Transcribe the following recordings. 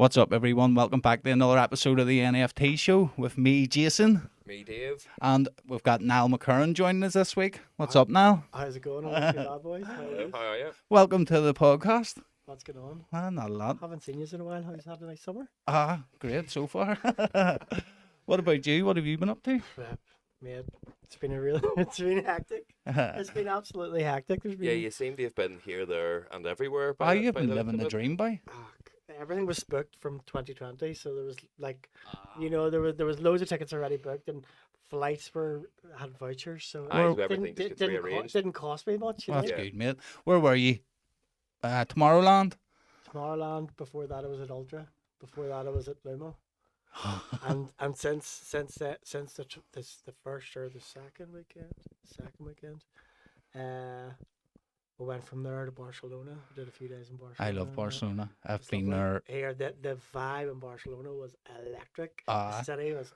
What's up, everyone? Welcome back to another episode of the NFT Show with me, Jason. Me, Dave. And we've got Niall McKernan joining us this week. What's up, Niall? How's it going? Bad boys. How are you? Welcome to the podcast. What's going on? Not a lot. Haven't seen you in a while. How's had a nice summer? Great so far. What about you? What have you been up to? Mate, it's been hectic. It's been absolutely hectic. There's been... Yeah, you seem to have been here, there, and everywhere. You've been living the dream, boy. Everything was booked from 2020, so there was there was loads of tickets already booked, and flights had vouchers, so didn't cost me much. That's good, mate. Where were you? Tomorrowland. Tomorrowland. Before that, I was at Ultra. Before that, I was at Lumo. and since the first or the second weekend, we went from there to Barcelona. We did a few days in Barcelona. I love Barcelona. I've been there. Here, the vibe in Barcelona was electric. The city was.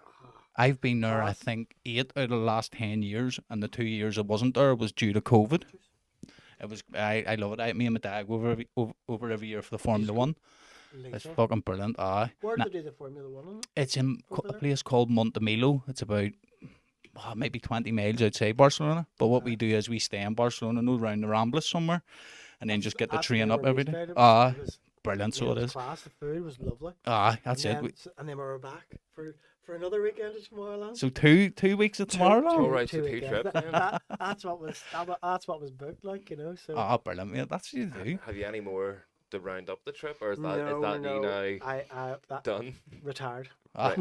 I've been there. I think 8 out of the last 10 years, and the 2 years I wasn't there was due to COVID. It was. I love it. Me and my dad go over every year for the Formula One. It's fucking brilliant. Where do they do the Formula One? It's in a place called Montemilo. It's about maybe 20 miles outside Barcelona. But what we do is we stay in Barcelona, around the Ramblas somewhere, and then just get the train up every day. Brilliant. So it is. Class. The food was lovely. That's it. And then we were back for another weekend at Tomorrowland. So two weeks at Tomorrowland. All right, so 2 trips. That's what was booked, like, you know. So. Brilliant, mate. That's what you do. Have you any more to round up the trip, or is that no. you now done? Retired. Right.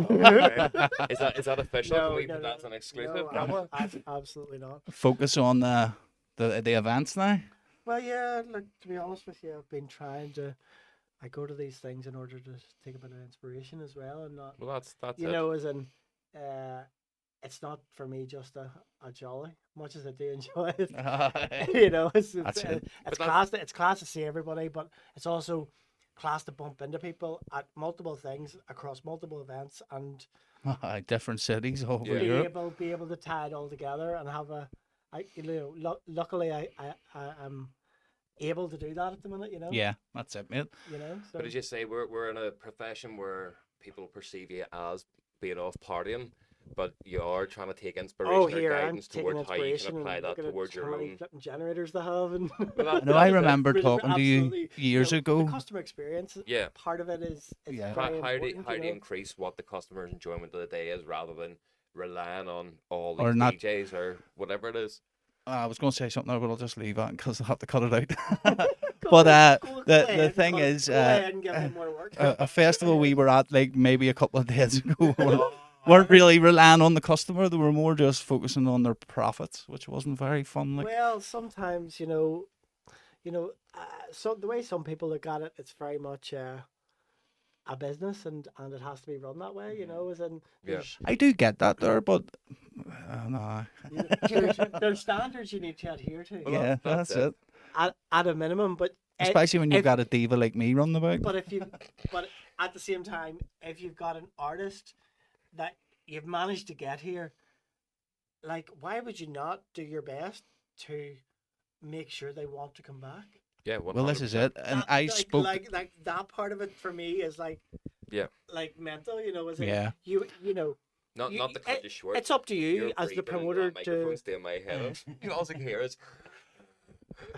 Is that official? Can we put that as an exclusive? No, absolutely not. Focus on the events now. Well, yeah. Like, to be honest with you, I've been trying to. I go to these things in order to take a bit of inspiration as well, and not. Well, that's you know, as in, it's not for me just a jolly, much as I do enjoy it. You know, it's class to see everybody, but it's also class to bump into people at multiple things across multiple events and different cities over Europe. Be able to tie it all together and have luckily I'm able to do that at the minute, you know. Yeah, that's it, mate. You know. So. But as you say, we're in a profession where people perceive you as being off partying, but you are trying to take inspiration or guidance towards how you can apply that towards your own generators they have. And I remember talking to you years ago. The customer experience. Yeah. Part of it is. How do you increase what the customer's enjoyment of the day is, rather than relying on all these DJs or whatever it is. I was going to say something, but I'll just leave that because I'll have to cut it out. But the thing is, a festival we were at like maybe a couple of days ago weren't really relying on the customer. They were more just focusing on their profits, which wasn't very fun. Like. Well, sometimes so the way some people look at it, it's very much a business, and it has to be run that way. You know, as in I do get that there, but no. There's standards you need to adhere to. Well, yeah, that's it. At a minimum, but especially when you've got a diva like me running about. But but at the same time, if you've got an artist that you've managed to get here, like, why would you not do your best to make sure they want to come back? Yeah, 100%. Well, this is it, and I spoke like that part of it for me is like mental, you know, you know. Not to cut you short. It's up to you as the promoter to. Stay in my head. You all I can hear is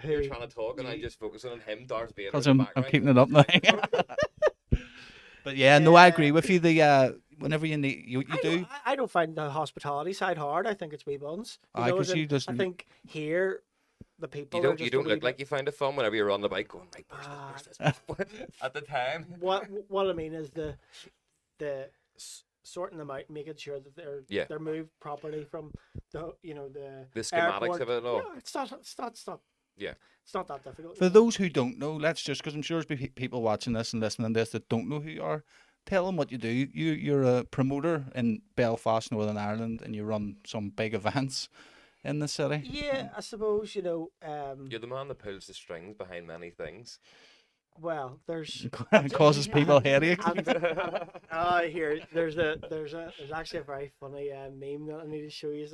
you're trying to talk, and I'm just focusing on him. Darth Vader. Because I'm keeping it up now. But yeah, no, I agree with you. Whenever you need, you do. I don't find the hospitality side hard. I think it's wee buns. I think here. The people you don't look like you find it fun whenever you're on the bike going, right, where's this? At the time. What I mean is the sorting them out, making sure that they're moved properly from the schematics airport. of it all. Yeah, it's not. Yeah, it's not that difficult. For those who don't know, because I'm sure there's people watching this and listening to this that don't know who you are. Tell them what you do. You're a promoter in Belfast, Northern Ireland, and you run some big events in the city. Yeah, I suppose, you know. You're the man that pulls the strings behind many things. Well, there's causes people headaches. Here there's actually a very funny meme that I need to show you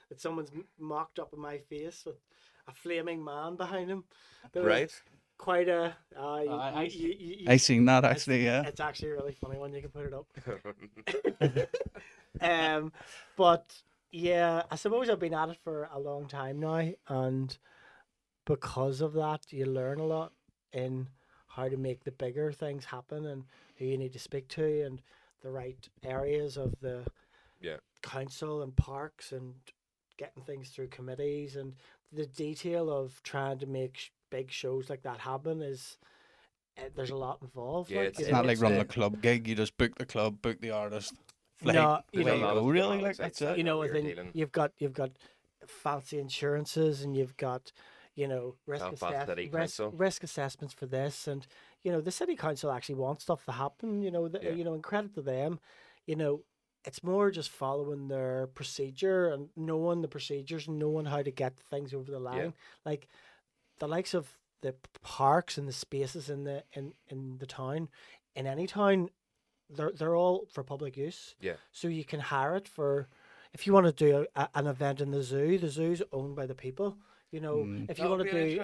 that someone's mocked up in my face with a flaming man behind him. Right. quite a. I seen that actually. Yeah. It's actually a really funny one. You can put it up. But yeah, I suppose I've been at it for a long time now, and because of that, you learn a lot in how to make the bigger things happen and who you need to speak to and the right areas of the council and parks and getting things through committees, and the detail of trying to make big shows like that happen is there's a lot involved. Yeah, it's not like running a club gig. You just book the club, book the artist. No, you know, really, like that's it. You know, then you've got fancy insurances, and you've got risk assessments for this, and the city council actually wants stuff to happen. And credit to them. It's more just following their procedure and knowing the procedures and knowing how to get things over the line. Yeah. Like the likes of the parks and the spaces in the town, in any town, they're all for public use. Yeah. So you can hire it for, if you want to do an event in the zoo's owned by the people. If you want to do,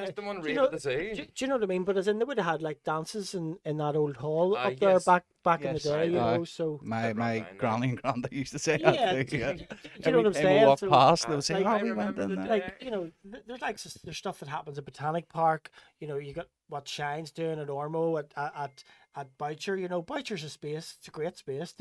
do you know what I mean? But as in, they would have had like dances in that old hall up there back in the day. So my granny and granddad used to say that. Do you know what I'm saying? We walk past, they would say, "Oh, we went in there." There's stuff that happens at Botanic Park. You got what Shine's doing at Ormo at Boucher. Boucher's a space. It's a great space.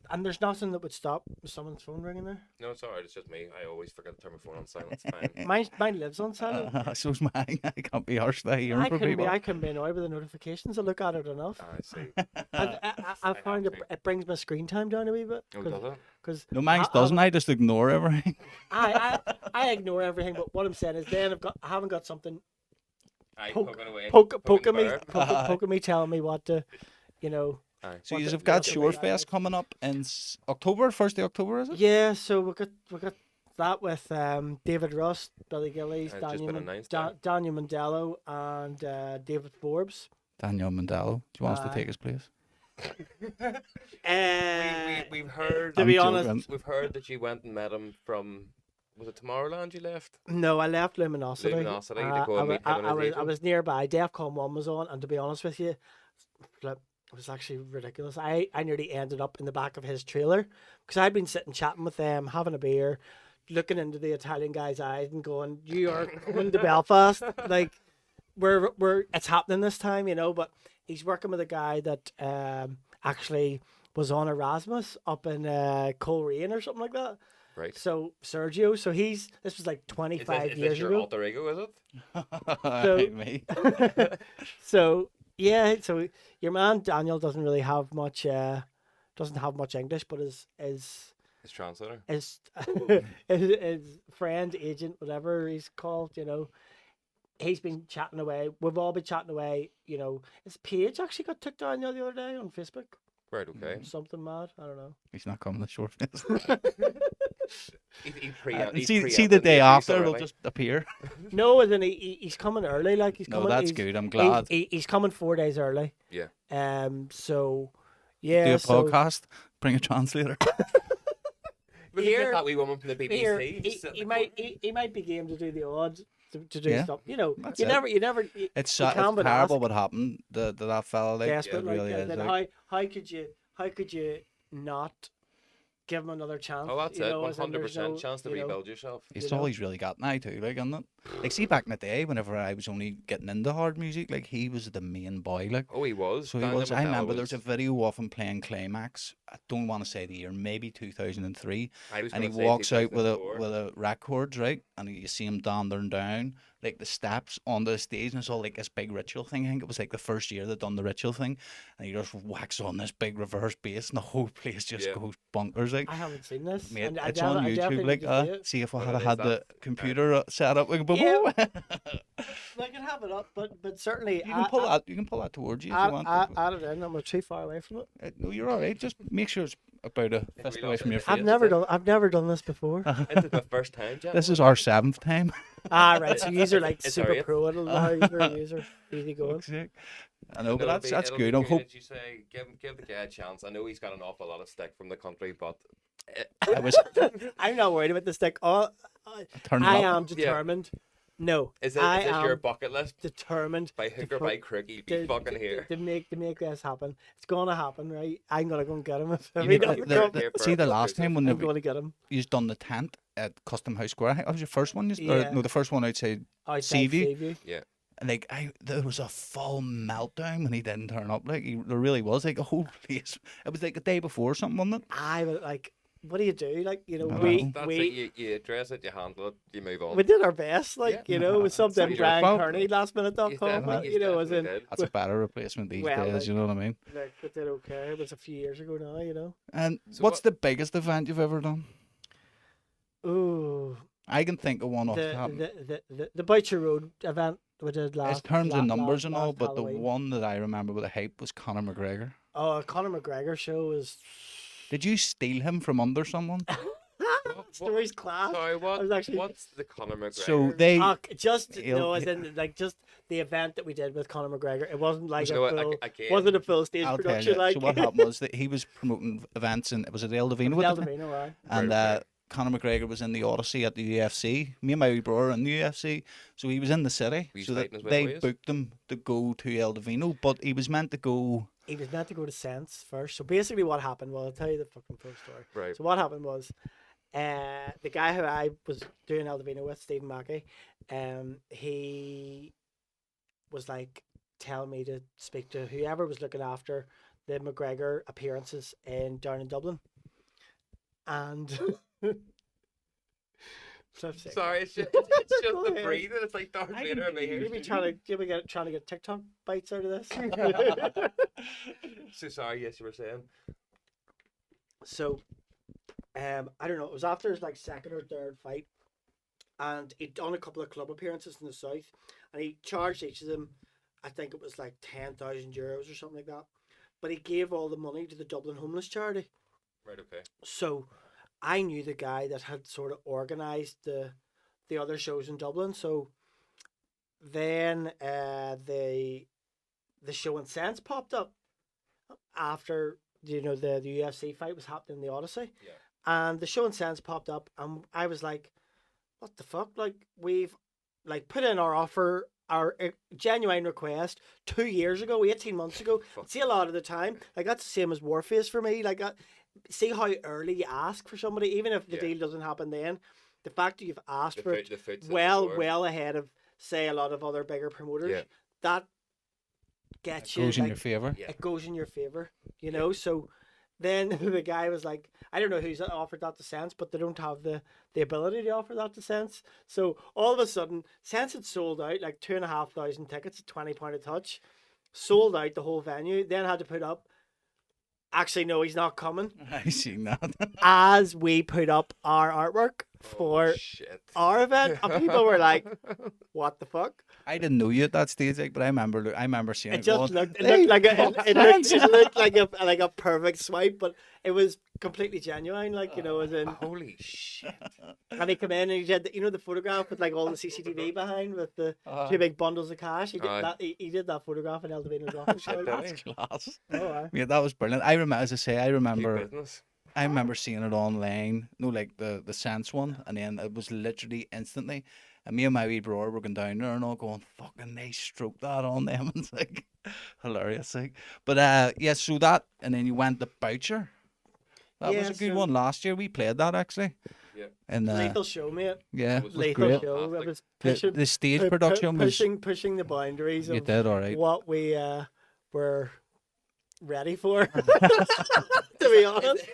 And there's nothing that would stop someone's phone ringing there. No, it's alright. It's just me. I always forget to turn my phone on silent. It's fine. Mine lives on silent. So's mine. I can't be harsh there. I couldn't be annoyed with the notifications. I look at it enough. I see. I find it brings my screen time down a wee bit. Oh, does it? Cause no, mine doesn't. I just ignore everything. I ignore everything, but what I'm saying is then I haven't got something poking me, telling me what to, So you've got Shorefest coming up in October, 1st of October, is it? Yeah, so we got that with David Rust, Billy Gillies, Daniel Mandello, and David Forbes. Daniel Mandello, do you want us to take his place? We've heard. To be honest, we've heard that you went and met him from. Was it Tomorrowland you left? No, I left Luminosity. To go and meet him I was nearby. DEFCON 1 was on, and to be honest with you, it was actually ridiculous. I nearly ended up in the back of his trailer because I'd been sitting chatting with them, having a beer, looking into the Italian guy's eyes and going, "You are coming to Belfast, like we're it's happening this time, But he's working with a guy that actually was on Erasmus up in Coleraine or something like that. Right. So Sergio, this was like 25 years ago. Is this your alter ego? Is it? Me. So. Yeah, so your man Daniel doesn't really have much English, but his translator, his friend, agent, whatever he's called, he's been chatting away. We've all been chatting away. His page actually got took down the other day on Facebook. Right. Okay. Something mad. I don't know. He's not coming to Shorefest. See the day after it'll just appear. No, and then he's coming early. Like he's coming. No, that's good. I'm glad. He's coming 4 days early. Yeah. So yeah. Do a podcast. Bring a translator. But here, that wee woman from the BBC. He might be game to do the odds. To do stuff, you never. It's terrible what happened to that fella. Like, desperate, it really is. Then how could you not give him another chance? Oh, that's it. 100% chance to rebuild yourself. It's all he's really got now too, like, isn't it? Like, see, back in the day, whenever I was only getting into hard music, like, he was the main boy, like. Oh, he was. So he was. I remember there's a video of him playing Climax. I don't want to say the year, maybe 2003. And he walks out with a record, right? And you see him down, like the steps on the stage, and it's all like this big ritual thing. I think it was like the first year they'd done the ritual thing, and he just whacks on this big reverse bass, and the whole place just goes bonkers. Like, I haven't seen this. Mate, it's on YouTube. Like, see if I had the computer set up. Like, boom. I can have it up, but certainly you can pull that towards you if you want. Add it in. I'm too far away from it. No, you're all right. Just make sure it's about a fist away from your face. I've never done this before. This is the first time, Jack. This is our 7th time. Right. So you're like super pro. It'll know you're easy going. I know, but that's good. I hope you say give the guy a chance. I know he's got an awful lot of stick from the country, but I'm not worried about the stick. I am determined No. Is this your bucket list? Determined by hook or by crook, you'd be fucking here. To make this happen. It's gonna happen, right? I'm gonna go and get him. See, the last time when I'm going to get him. You've done the tent at Custom House Square. I think that was your first one. No, the first one outside Seaview. Yeah. And like, there was a full meltdown when he didn't turn up. Like, there really was. Like, a whole place. It was like a day before or something, wasn't it? I was like, what do you do? Like, you know, you address it, you handle it, you move on. We did our best, like, you know, with something Brian Kearney, lastminute.com, you know, as in. That's a better replacement these days, like, you know what I mean? Like, we did okay. It was a few years ago now, you know. And so what's the biggest event you've ever done? Ooh. I can think of one off the top. The Boucher Road event we did last. In terms of numbers and all, but Halloween. The one that I remember with the hype was Conor McGregor. Oh, Conor McGregor show was. Did you steal him from under someone? Story's class. Sorry, what's the Conor McGregor? So they as in like just the event that we did with Conor McGregor. It wasn't like wasn't a full stage production. Like, so what happened was that he was promoting events, and it was at El Divino. Right? And Conor McGregor was in the Odyssey at the UFC. Me and my wee brother in the UFC, so he was in the city. So they booked him to go to El Divino, but he was meant to go. He was meant to go to Sense first. So basically, what happened? Well, I'll tell you the fucking full story. Right. So what happened was, the guy who I was doing El Divino with, Stephen Mackey, he was like telling me to speak to whoever was looking after the McGregor appearances down in Dublin, and. Sorry, it's just the breathing. It's like Darth Vader. Maybe trying to get TikTok bites out of this. So sorry. Yes, you were saying. So, I don't know. It was after his like second or third fight, and he'd done a couple of club appearances in the south, and he charged each of them. I think it was like €10,000 or something like that. But he gave all the money to the Dublin homeless charity. Right. Okay. So. I knew the guy that had sort of organised the other shows in Dublin. So then the show in Sense popped up after the UFC fight was happening in the Odyssey. Yeah. And the show in Sense popped up, and I was like, what the fuck? Like, we've like put in our offer, our genuine request 2 years ago, 18 months ago. See, a lot of the time, like, that's the same as Warface for me. Like, see how early you ask for somebody, even if the deal doesn't happen then. The fact that you've asked for it well ahead of, say, a lot of other bigger promoters, that gets you. It goes in your favour. It goes in your favour, you know. So then the guy was like, I don't know who's offered that to Sense, but they don't have the ability to offer that to Sense. So all of a sudden, Sense had sold out like 2,500 tickets at £20 a touch, sold out the whole venue, then had to put up. Actually, no, he's not coming. I seen that. As we put up our artwork for our event, and people were like, "What the fuck?" I didn't know you at that stage, like, but I remember seeing it. It looked like a perfect swipe, but it was completely genuine, like, you know, as in holy shit. And he came in and he did the photograph with like all the CCTV behind with the two big bundles of cash. He did that. He did that photograph in El Divino's office. That's class. Oh, yeah, that was brilliant. I remember, as I say, I remember seeing it online. No, like the Sense one, and then it was literally instantly. And me and my wee brother were going down there and all going, fucking, they stroked that on them. And it's like hilarious. Like. But so that, and then you went to Boucher. That was a good one last year. We played that actually. Yeah. And lethal show, mate. Yeah, it was lethal show. It was pushing, the stage production was pushing the boundaries. You did all right. What we were ready for. To be honest,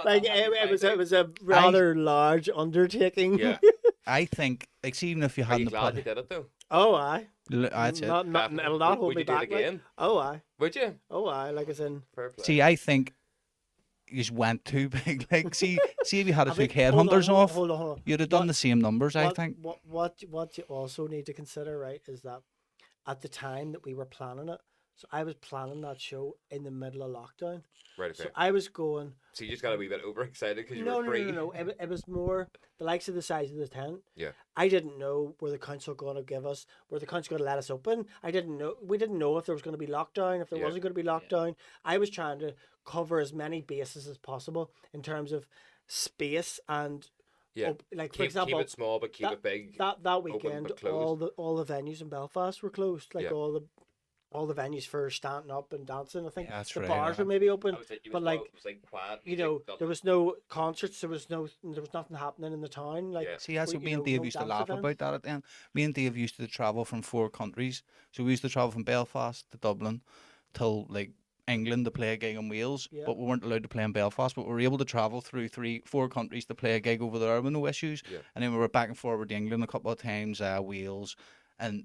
like it was a rather large undertaking. Yeah. I think, like, see, even if you hadn't glad you did it though. Oh, aye. That's it. It'll not hold me back. Again? Like, oh, aye. Would you? Oh, aye. Like, as in. See, I think you just went too big. Like, see if you had took headhunters off, hold on. You'd have done the same numbers. I think. What you also need to consider, right, is that at the time that we were planning it, so I was planning that show in the middle of lockdown. Right. Okay. So I was going. So you just got a wee bit overexcited because you were free. No. It was more the likes of the size of the tent. Yeah. I didn't know were the council going to give us, were the council going to let us open. We didn't know if there was going to be lockdown, if there wasn't going to be lockdown. I was trying to cover as many bases as possible in terms of space and Yeah. Like for example, keep it small but keep it big. That weekend, all the venues in Belfast were closed. Like all the venues for standing up and dancing. I think the bars were maybe open, but like, it was like quiet. You know, there was no concerts. There was nothing happening in the town. Like, see, that's what me and Dave used to laugh about that at the end. Me and Dave used to travel from 4 countries, so we used to travel from Belfast to Dublin, till like England to play a gig in Wales, but we weren't allowed to play in Belfast. But we were able to travel through 4 countries to play a gig over there with no issues. And then we were back and forward to England a couple of times, Wales, and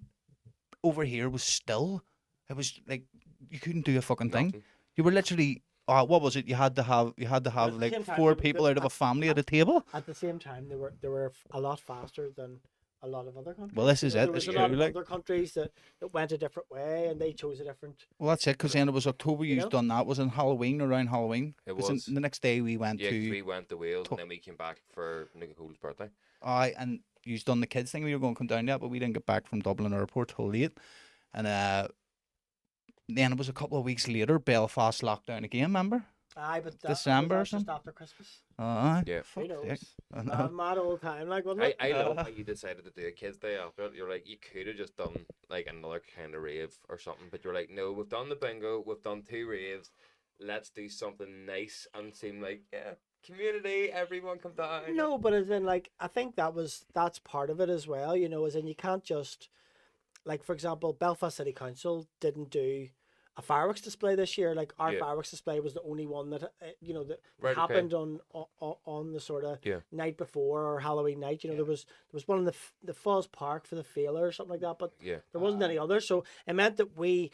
over here was still. It was like you couldn't do a fucking thing. You were literally, what was it? You had to have like 4 people out of a family at a table. At the same time, they were a lot faster than a lot of other countries. Well, this is it. There was a lot of other countries that went a different way, and they chose a different. Well, that's it. Because then it was October. You've done that. Was in Halloween, around Halloween. It was. The next day we went to. We went to Wales, and then we came back for Nicole's birthday. And you've done the kids thing. We were going to come down there, but we didn't get back from Dublin Airport till late, and then it was a couple of weeks later, Belfast locked down again, remember? Aye, but December was just after Christmas. Yeah. Who knows? Mad old time, like, wasn't it? I love how you decided to do a kids' day after it. You're like, you could have just done like another kind of rave or something, but you're like, no, we've done the bingo, we've done 2 raves, let's do something nice and seem like, community, everyone come down. No, but as in, like, I think that's part of it as well, you know, as in you can't just, like, for example, Belfast City Council didn't do a fireworks display this year. Like, our fireworks display was the only one that that happened on the sort of night before, or Halloween night. You know, there was one in the Falls Park for the Failer or something like that, but there wasn't any other. So it meant that we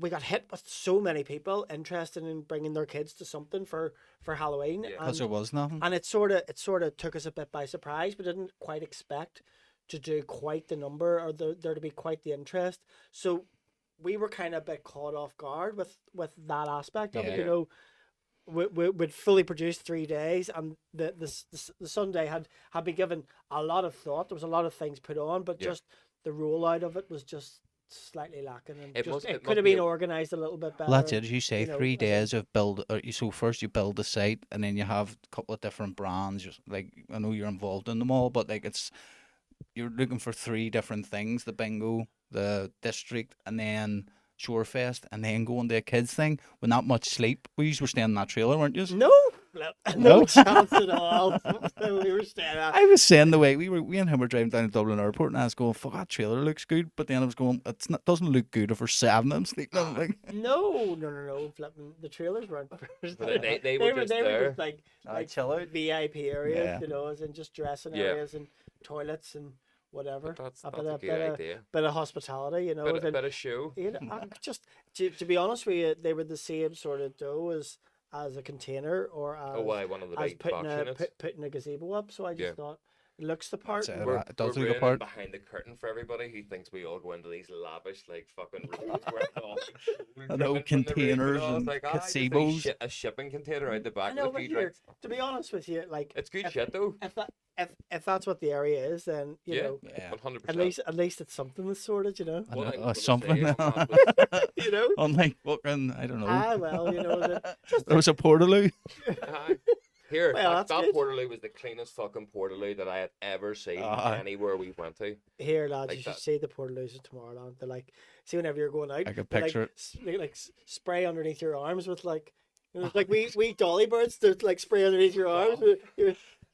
got hit with so many people interested in bringing their kids to something for Halloween. Because there was nothing. And it sort of took us a bit by surprise. We didn't quite expect to do quite the number, or there to be quite the interest. So we were kind of a bit caught off guard with that aspect of it. You know, we'd fully produced 3 days, and the Sunday had been given a lot of thought. There was a lot of things put on, but just the rollout of it was just slightly lacking, and it could have been organised a little bit better. Well, that's it, as you say, 3 days of build. So first you build the site, and then you have a couple of different brands. Like, I know you're involved in them all, but like you're looking for 3 different things: the bingo, the district, and then Shorefest, and then going to a kids thing with not much sleep. We were staying in that trailer, weren't you? No chance at all. We were staying at. I was saying the way we and him were driving down to Dublin Airport, and I was going, "Fuck, that trailer looks good," but then I was going, doesn't look good if we're 7 of them sleeping." Like, no. Flipping, the trailers weren't. They were just like chill out VIP areas, you know, as in just dressing areas and toilets and whatever. That's a good idea. Bit of hospitality, you know. Bit of show. You know, just to be honest with you, they were the same sort of dough as a container, or as, one of the big putting a gazebo up. So I just thought it looks the part. It does look the part. Behind the curtain for everybody who thinks we all go into these lavish, like, fucking containers and gazebos. A shipping container out the back. I know, but here, to be honest with you, like, it's good shit though. If that's what the area is, then you know, 100%. At least it's something that's sorted, you know. Something, you know. Unlike fucking, I don't know. Well, you know, there was a portaloo. Here, that portaloo was the cleanest fucking portaloo that I had ever seen anywhere we went to. Here, lads, you should see the portaloos of Tomorrowland. They're like, see, whenever you're going out, I can picture it. Like spray underneath your arms with like, you know, like we dolly birds that like spray underneath your arms.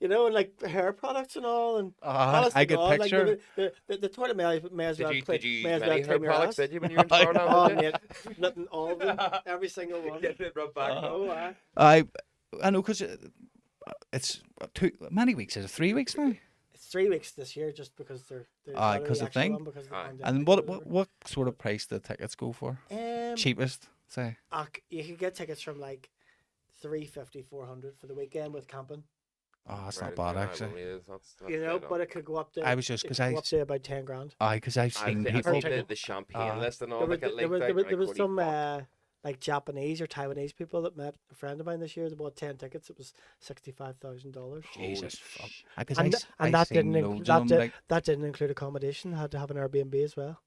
You know, and like hair products and all, and I could picture like, the toilet may as well. Did you may as many well hair products? Did you when you were in Florida? Mate, nothing, all of them, every single one. Getting it rubbed back. I know, because it's many weeks. Is it 3 weeks now? It's 3 weeks this year, just because they're because of the thing. And what sort of price do tickets go for? Cheapest, say. You could get tickets from like $350, $400 for the weekend with camping. Oh, that's not bad, actually. That's you know, but it could go up to. I was just because I go up to about 10 grand. Because I've seen people. The champagne list and all. There was some like Japanese or Taiwanese people that met a friend of mine this year. They bought 10 tickets. It was $65,000. Jesus fuck! And that didn't include accommodation. Had to have an Airbnb as well.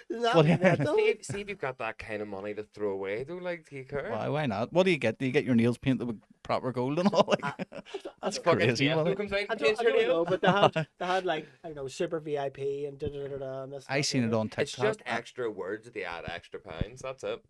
What do you- See if you've got that kind of money to throw away, though. Like, do you care? Why not? What do you get? Do you get your nails painted with proper gold and all? Like, that's Fucking crazy. Fiasco Money. comes out and I paints don't your know, nails. but they had like, I don't know, super VIP and da-da-da-da. And this, I seen it on TikTok. It's just extra words they add extra pounds. That's it.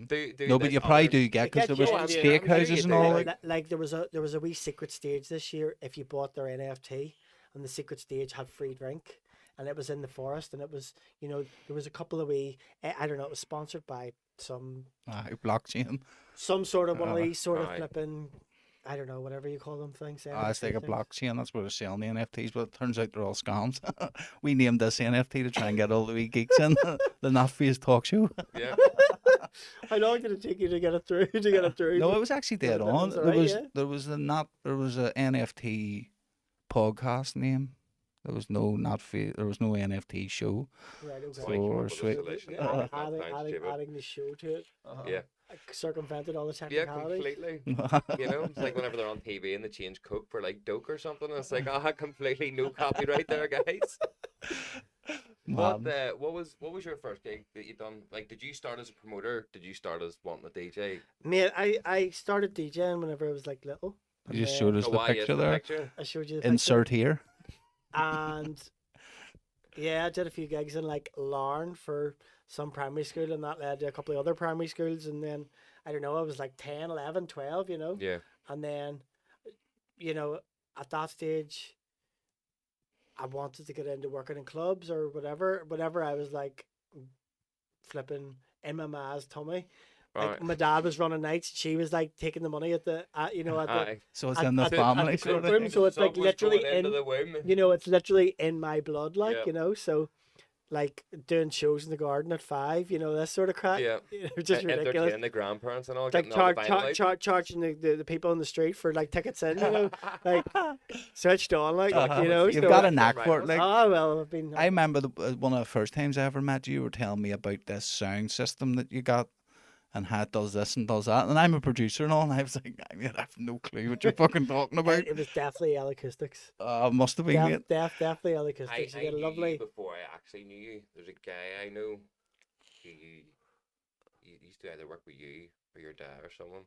Do No, but this you probably others- do get, because there was Yeah, I'm sure steakhouses you and do, all. like- Like there was a wee secret stage this year if you bought their NFT, and the secret stage had free drink, and it was in the forest, and it was, you know, there was a couple of wee, I don't know, it was sponsored by some Blockchain. sort of one of these sort of Aye. flipping, I don't know, whatever you call them things. It's like a things. blockchain. That's where they're selling the NFTs, but it turns out they're all scams. We named this NFT to try and get all the wee geeks in the Not Fazed Talkshow. Yeah. How long did it take you to get it through? To get it through? No, it was actually dead That on. was alright, yeah. There was a NFT podcast name. There was no NFT show. Right, okay. So Well, you come up with a sweet. solution. Adding, That sounds stupid. adding the show to it, Yeah. circumvented all the Yeah, technicalities. completely. You know, it's like whenever they're on TV and they change Coke for like Doke or something. It's like, completely no copyright there, guys. What was your first gig that you done? Like, did you start as a promoter? Did you start as wanting a DJ? Mate, I started DJing whenever I was like little. You just and showed us Oh, the why, yes, picture the there. picture. I showed you the Insert here. picture. And yeah, I did a few gigs in like Larne for some primary school, and that led to a couple of other primary schools, and then I don't know, I was like 10, 11, 12, you know. Yeah. And then, you know, at that stage, I wanted to get into working in clubs or whatever. Whenever I was like flipping in my ma's tummy, like Right. my dad was running nights, she was like taking the money at the, you know, at the, Aye. So it's At- in the at- family at the sort of room, thing. so it's like Son was literally going into in, the womb. you know, it's literally in my blood, like, Yeah. you know, so like doing shows in the garden at 5, you know, this sort of crap. Yeah. You know, just ridiculous. Entertain the grandparents and all. Like Getting all the vinyl out. charging the people on the street for like tickets in, you know, like switched on, like, Uh-huh. you know. You've so, got a knack for it. Like, oh, well, I've been. I remember one of the first times I ever met you, you were telling me about this sound system that you got and how it does this and does that. And I'm a producer and all, and I was like, I have no clue what you're fucking talking about. It was definitely Acoustics. Must have been it. Definitely I Acoustics. You get a knew lovely. you before I actually knew you. There's a guy I know. He used to either work with you or your dad or someone.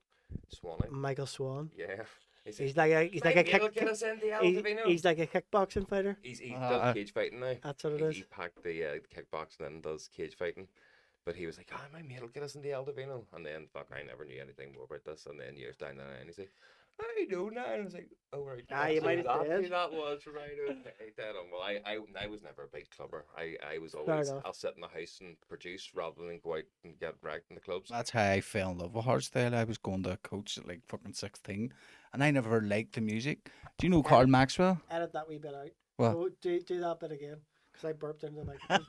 Swanee. Michael Swan. Yeah. He's like a Get us in the Aldovino. he's like a kickboxing fighter. He's done cage fighting now. That's what it He is. packed the kickboxing and does cage fighting. But he was like, my mate will get us in the Aldovino. And then, I never knew anything more about this. And then years down the line, he's like, I know now. And I was like, oh, right. You that's might have who said. that was, right? Okay, dead on. Well, I was never a big clubber. I was Fair always, enough. I'll sit in the house and produce rather than go out and get wrecked in the clubs. That's how I fell in love with hardstyle. I was going to a coach at like fucking 16, and I never liked the music. Do you know Carl Maxwell? Edit that wee bit out. What? So do that bit again, because I burped into the microphone.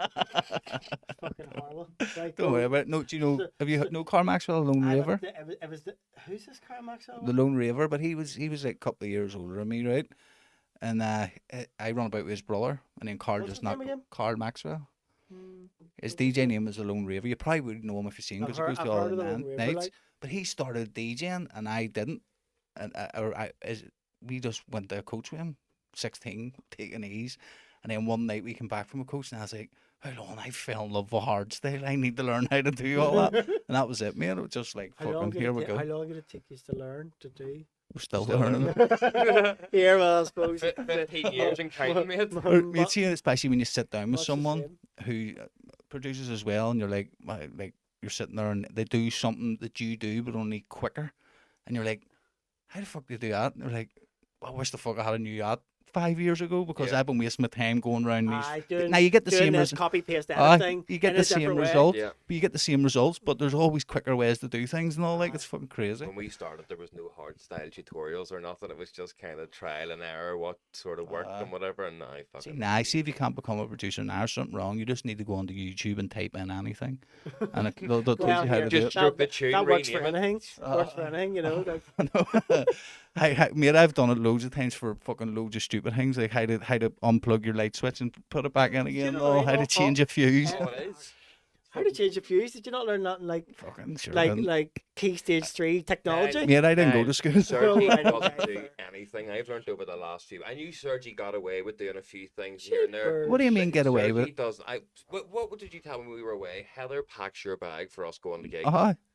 It's fucking horrible. Right, Don't worry about it. No, do you know? Have you know Carl Maxwell, the Lone Raver? It was who's this Carl Maxwell? The Lone Raver, but he was like a couple of years older than me, right? And I run about with his brother, and then Carl What's just his name not again? Carl Maxwell. Hmm. His DJ name is the Lone Raver. You probably would know him if you've seen, because he goes to all the Lone Raver, nights. like. But he started DJing, and I didn't. And we just went to a coach with him, 16, taking ease. And then one night we came back from a coach, and I was like, "Hold on, I fell in love with hardstyle. I need to learn how to do all that." And that was it, man. It was just like, fucking, here we go. How long did it take you to learn to do? We're still Still learning. Here, well, I suppose. 15 years and counting, mate. You see, especially when you sit down with Much the someone same. who produces as well, and you're like you're sitting there, and they do something that you do, but only quicker, and you're like, how the fuck do you do that? And they're like, I wish the fuck I had a new yacht 5 years ago, because Yeah. I've been wasting my time going around these. Now Doing, you get the doing same this result. copy paste Aye, editing. you get in the a same different way. result, Yeah. but you get the same results, but there's always quicker ways to do things and all. Like, it's fucking crazy. When we started, there was no hard style tutorials or nothing. It was just kind of trial and error, what sort of worked and whatever. And I See, fucking now, see if you can't become a producer now, there's something wrong. You just need to go onto YouTube and type in anything, and they'll teach you how to do just it. drop the tune, That works for rename it. anything. Works for anything, you know. Like, No. Mate, I've done it loads of times for fucking loads of stupid things, like how to unplug your light switch and put it back in again, know, or how to oh, change a fuse. Oh, it is. How to change a fuse? Did you not learn nothing like Fucking sure. like key stage 3 technology? Mate, I didn't go to school. Sergi Right, doesn't okay. do anything. I've learned over the last few. I knew Sergi got away with doing a few things here and there. Jeepers. What do you mean get away with Sergi it? does. What did you tell me when we were away? Heather packs your bag for us going to gigs.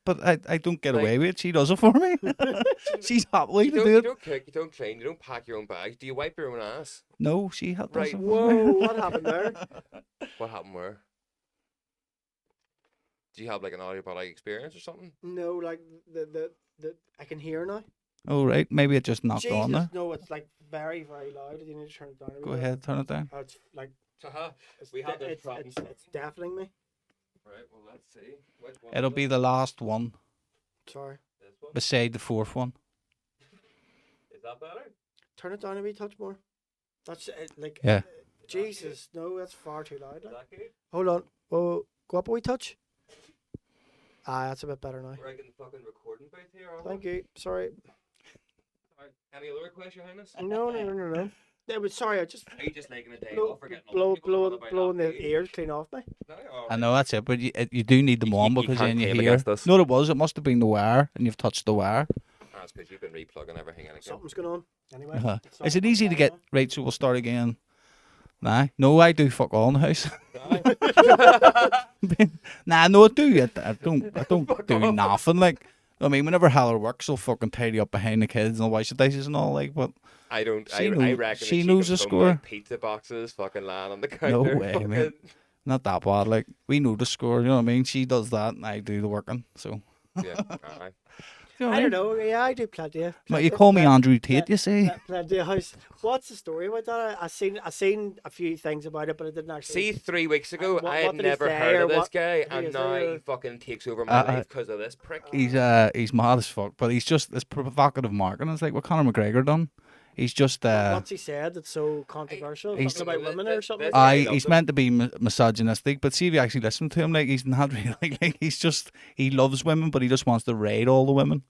But I don't get Like- away with it. She does it for me. She's happy You to don't, do you it. don't cook, you don't clean, you don't pack your own bags. Do you wipe your own ass? No, she does Right. it for Whoa, me. what happened there? What happened where? Do you have like an audio experience or something? No, like the I can hear now. Oh, right. Maybe it just knocked on Jesus, there. no, it's like very, very loud. You need to turn it down a Go bit. ahead, turn it down. Oh, it's like it's, We have this problem. it's deafening me. Right, well, let's see. Which one It'll is be it? the last one Sorry. This one? beside the fourth one. Is that better? Turn it down a wee touch more. That's like Yeah. Jesus, no, that's far too loud. Is Like. that good? Hold on. Oh, go up a wee touch. That's a bit better now. We're in the fucking recording booth here, aren't Thank we? you. Sorry. Alright, any other requests, Your Highness? No. It was sorry. I just Are you just making a day blow, off for getting other people to run about blowing the after you? ears clean off me. No, I know that's it, but you do need them You- on you because can't then you claim hear. against us. No, it was. It must have been the wire, and you've touched the wire. That's because you've been replugging everything in again. Something's going on. Anyway. Uh-huh. it's Is all it easy to fine get? now. Right, so we'll start again. Nah, no, I do fuck all in the house. Nah, no, I do. I don't do nothing. Like, I mean, whenever Heather works, she'll fucking tidy up behind the kids and wash the dishes and all. Like, but I don't. She I knows- reckon she that knows comes the home with, like, score. pizza boxes fucking lying on the No counter. way, fucking- mate. not that bad. Like, we know the score. You know what I mean? She does that, and I do the working. So, Yeah. Aye. you know what I mean? don't know. Yeah, I do plenty. But you call me Andrew Tate, you see? Plenty of house. What's the story about that? I seen a few things about it, but I didn't actually. See, 3 weeks ago, What- I what had did he never say, heard or of this what guy, did he and say, now he or- fucking takes over my Uh, life because of this prick. He's mad as fuck, but he's just this provocative marketing. It's like what Conor McGregor done. He's just What's he said that's so controversial? he's- Something about women or something? this- he's meant to be misogynistic, but see if you actually listen to him, like he's not really like he's just he loves women, but he just wants to raid all the women.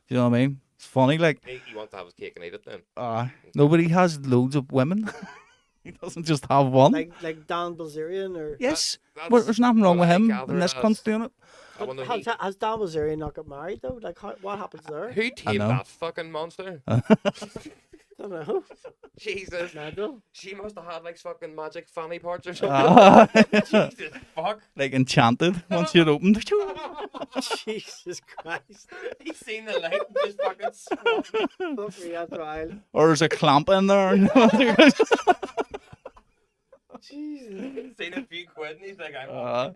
Do you know what I mean? It's funny, like He wants to have his cake and eat it then. nobody has loads of women. He doesn't just have one. Like Dan Bilzerian or yes, That's there's nothing wrong what with I him, gather and this it cunt's as. doing it. I wonder has Dan Bilzerian not got married though? Like what happens there? who tamed know. that fucking monster? I don't know. Jesus. Mental. She must have had like fucking magic fanny parts or something. Jesus fuck. Like enchanted once you'd opened. Jesus Christ. He's seen the light and just fucking swung. Fuck me, that's wild. Or there's a clamp in there. You know? Jesus. Seen a few quid and he's like, I'm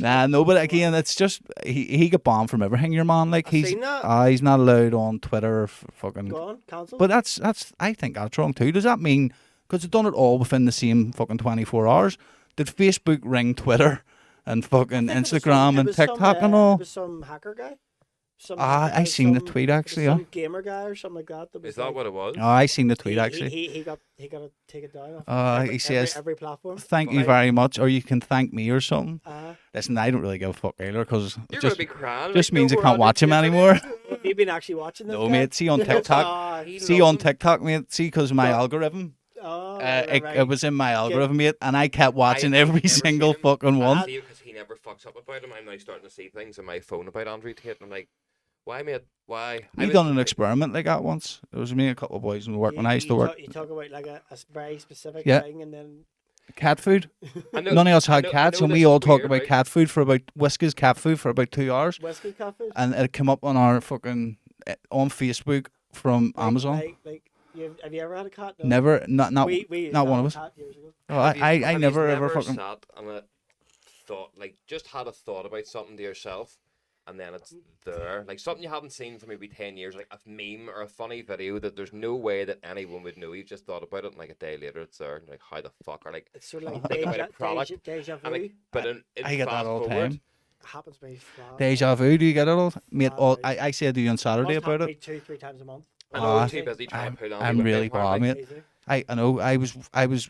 Nah, no, but again, it's just he got banned from everything. Your man, like I've he's seen that. he's not allowed on Twitter or fucking. Gone. Cancelled. But that's I think that's wrong too. Does that mean because they've done it all within the same fucking 24 hours? Did Facebook ring Twitter and fucking I think it was Instagram some- it and was some, TikTok and all? It was some hacker guy. Some Ah, hacker I guy, seen the some- tweet it was actually. Yeah. Some gamer guy or something like that. was Is that like- what it was? Oh, I seen the tweet actually. He got to take it down. He says, every platform. "Thank you Right. very much," or you can thank me or something. Uh, Listen, I don't really give a fuck either because You're just gonna be crying. just like, means I no, can't we're watch him on anymore. have you been actually watching this? No, guy? mate. See on TikTok. Ah, He See loves on him. TikTok, mate. See, because my Oh. algorithm. oh, It, right. it was in my algorithm, mate, and I kept watching I've every never single seen him. fucking one. I see it because he never fucks up about him. I'm now starting to see things on my phone about Andrew Tate, and I'm like, why, mate? Why? We done an experiment like that once. It was me and a couple of boys in work when I used to work. You talk about like a very specific Yeah. thing, and then Cat food. I know- None of us I had know- I cats, know and this we is all talked weird, about right? cat food for about Whiskas cat food for about 2 hours, whiskey coffee. and it came up on our fucking on Facebook from Amazon. Have you ever had a cat? No. Never, not We used not to one have of a us. cat years ago. Oh, I never ever never fucking. sat and thought, like, just had a thought about something to yourself, and then it's there, like something you haven't seen for maybe 10 years, like a meme or a funny video that there's no way that anyone would know. You've just thought about it, and like a day later, it's there. And you're like, how the fuck? Or like, It's sort of like think about a product, deja vu. and like, but in I get that fast all the forward, time. Happens to me. flat. Deja vu. Do you get it all, mate? Ah, All, right. I said to you on Saturday Must about happen it. to me 2-3 times a month. I know I'm Ah, too busy trying to pull on. I'm really bad, mate. Easy. I know. I was.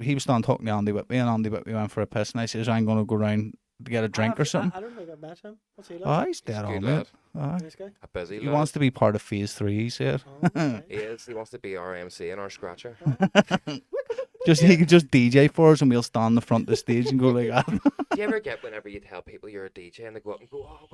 He was standing talking to Andy with me, and Andy with me went for a piss, and I says, "I'm gonna go round to get a drink or something." I don't think I've met him. What's he Oh, like? he's dead He's a on, good mate. lad. Aye. Nice guy. A busy He lad. wants to be part of Phase 3, he said. Oh, okay. He is. He wants to be our MC and our scratcher. He could just DJ for us, and we'll stand in the front of the stage and go like that. Do you ever get whenever you tell people you're a DJ and they go up and go, oh,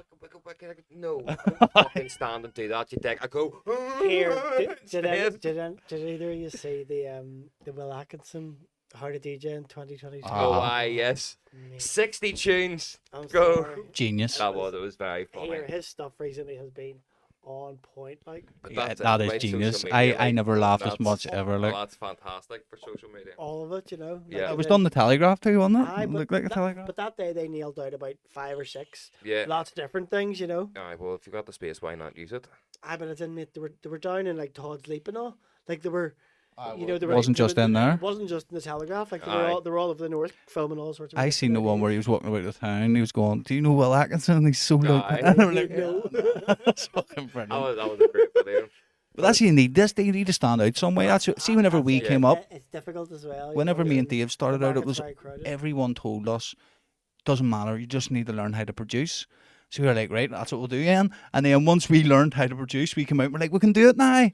wicked, no, I don't fucking stand and do that. You think I go here? Did either of you see the Will Atkinson How to DJ in 2022? Oh, aye, yes. Man. 60 tunes. I'm Go. sorry. Genius. That was, it was very funny. Here, his stuff recently has been on point. Like, But Yeah, that's that it, is right? genius. Social media, I never laughed as that's- much ever. Like, Well, that's fantastic for social media. all of it, you know. Yeah. it was done the Telegraph too, wasn't it? Aye, Looked like a Telegraph. but that day they nailed out about 5 or 6. Yeah. Lots of different things, you know. Alright, well, if you've got the space, why not use it? But I didn't admit they were down in like Todd's Leap and all. Like they were, you know, they It were. wasn't they just were- in there. It wasn't just in the Telegraph. Like Aye. they were all over the north filming all sorts of. I seen the one where he was walking about the town. He was going, "Do you know Will Atkinson? He's so low." Aye. And I'm like, No. That's fucking brilliant. That was a great video. But that's you need this. You need to stand out some way. That's see. Whenever we Yeah. came up, It's difficult as well. you whenever know, me and the- Dave started the out, it market's was very crowded. everyone told us, doesn't matter. You just need to learn how to produce. So we were like, right, that's what we'll do, Ian. And then once we learned how to produce, we came out. And we're like, we can do it now.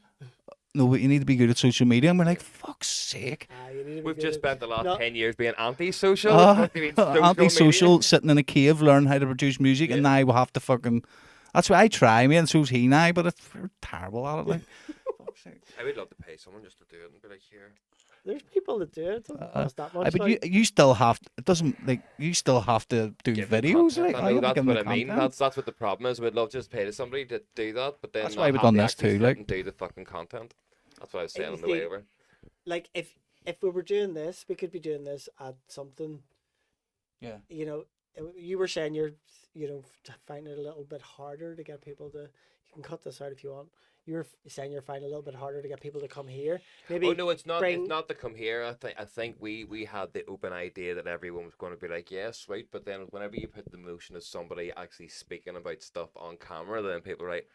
No, but you need to be good at social media. And we're like, fuck's sake. You need to be We've good just at- spent the last No. 10 years being anti-social. Anti-social, sitting in a cave, learning how to produce music, and now we have to fucking. That's what I try, man. And so's he now, but we're terrible at it. Like, fuck's sake. I would love to pay someone just to do it and be like, here. There's people that do it. It doesn't cost that much. But you still have. It doesn't like you still have to do Give them videos. content. Like, I you know have to that's give them what the I mean. content. That's what the problem is. We'd love to just pay to somebody to do that, but then That's not why we've have done to this actually too, sit like- and do the fucking content. That's what I was saying on the see, way over. like if we were doing this, we could be doing this at something. Yeah. You know, you were saying you're, you know, finding it a little bit harder to get people to. You can cut this out if you want. You're saying you're finding it a little bit harder to get people to come here. Maybe. Oh no, it's not. bring- It's not to come here. I think we had the open idea that everyone was going to be like, yeah, sweet. But then whenever you put the motion of somebody actually speaking about stuff on camera, then people are like,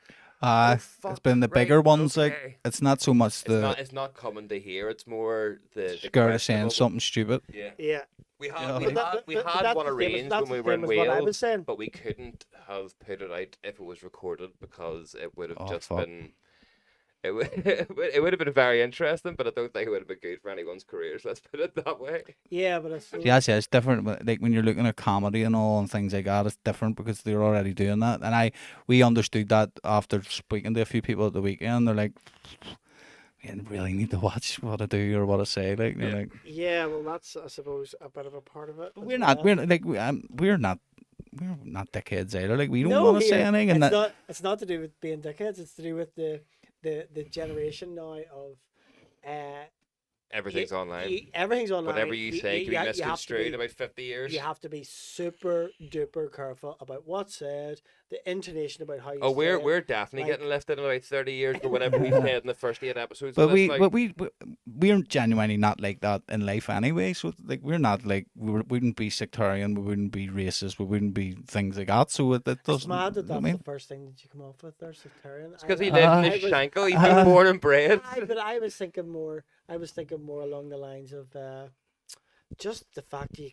It's fuck, been the right, bigger ones. okay. Like it's not so much the it's not coming to here. It's more the scared of saying questionable- something stupid. Yeah. Yeah. We had Yeah. we But had, we but had that's one the same as- arranged that's when we the were same in as what I was Wales, saying. but we couldn't have put it out if it was recorded because it would have Oh, just fuck. been. It would it would have been very interesting, but I don't think it would have been good for anyone's careers. Let's put it that way. Yeah, but it's. Yeah, it's different. But, like when you're looking at comedy and all and things like that, it's different because they're already doing that. And we understood that after speaking to a few people at the weekend. They're like, "We didn't really need to watch what I do or what I say." Like, they're Yeah. like, Yeah, well, that's I suppose a bit of a part of it. But as we're not. well. We're not dickheads either. Like we don't No, want to say here, anything. And it's not to do with being dickheads. It's to do with the generation now of Everything's online. everything's online. Whatever you say can be have to misconstrued in be- about 50 years. You have to be super duper careful about what's said, the intonation about how you. Oh, say we're it. we're definitely like- getting lifted in about 30 years for whatever we said in the first 8 episodes. but of this, we're genuinely not like that in life anyway. So like we're not like we wouldn't be sectarian. We wouldn't be racist. We wouldn't be things like that. So it It's doesn't. mad that I that's mean, the first thing that you come off with. There, sectarian. It's because he I- lived in I the was- Shankill. He's been born and bred. But I was thinking more. I was thinking more along the lines of just the fact that you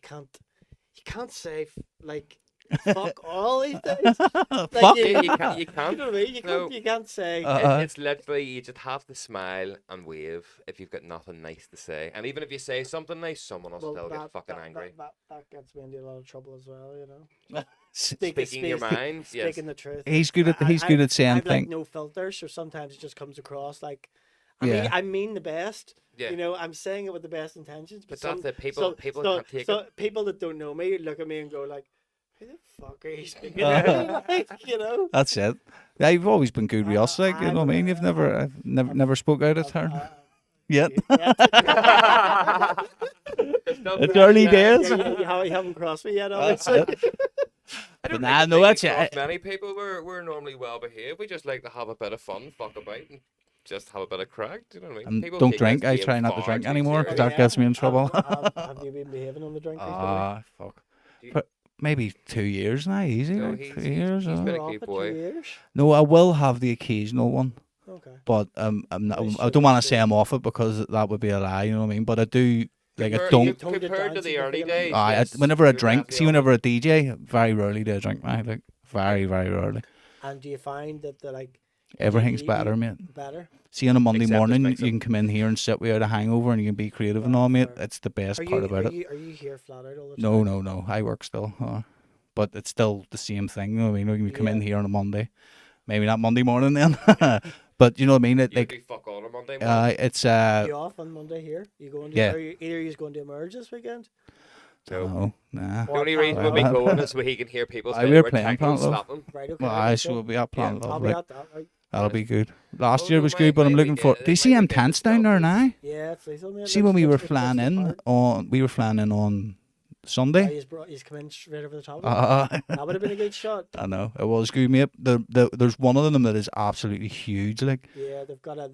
can't say like fuck all these days. Like, Fuck. You You can't. know what I mean? No. You can't say. It's literally you just have to smile and wave if you've got nothing nice to say, and even if you say something nice, someone will still get fucking angry. That gets me into a lot of trouble as well. You know. Speaking your mind, yes. Speaking the truth. He's good at saying I've like things. no filter, so sometimes it just comes across like. Yeah. I mean the best. Yeah. You know, I'm saying it with the best intentions, But some, that's it. People can't take so it. people that don't know me look at me and go like, "Who the fuck are you speaking Uh, to?" Like, you know. That's it. Yeah, you've always been good with us. Like you know what I mean. You've I've never spoke out of turn yet. It's early days. You haven't crossed me yet, That's obviously. it. I don't But nah, think no, that's across it. Many people we're normally well behaved. We just like to have a bit of fun, fuck about, and just have a bit of crack. Do you know what I mean? And People don't take drink. this I game try not to far drink too anymore because seriously. that gets me in trouble. Have you been behaving on the drink recently? Fuck. Do you- For maybe 2 years now, easy. No, like he's- 2 he's- years. he's been a Off good it 2 boy. years? No, I will have the occasional one, Okay. but I'm not, They I should don't want to be. say I'm off it because that would be a lie. You know what I mean? But I do. Like I Compared- don't. Toned it compared down to the early significantly. days. yes, Whenever I you're drink, definitely see, on whenever I DJ, very rarely do I drink now. Like very rarely. And do you find that the like Everything's better, mate. Better. See, on a Monday Except morning, this you can come in here and sit without a hangover and you can be creative and all, mate. Fair. It's the best part about it. Are you here flat out all the No, time? no. I work still. But it's still the same thing. You know what I mean? When you come in here on a Monday. Maybe not Monday morning then. But you know what I mean? It, You like, do fuck all on Monday morning. it's You off on Monday here? You going to, Yeah. either you're going to emerge this weekend? No. nah. The only reason we'll be going is so he can hear people Aye, say we're we're playing tackling, Planet Love. slapping. Right, okay. Well, I so we'll be at Planet I'll Love. be Like, at that, right? that'll be good. Last Oh, year no, was my- good, but I'm my looking for. weekend- Do you see my them weekend tents is down there lovely. now? Yeah, it's lethal, mate. See, when we were Looks flying in apart. on Sunday. He's coming straight over the top. That That would have been a good shot. I know it was good, mate. There's one of them that is absolutely huge. Like, Yeah, they've got an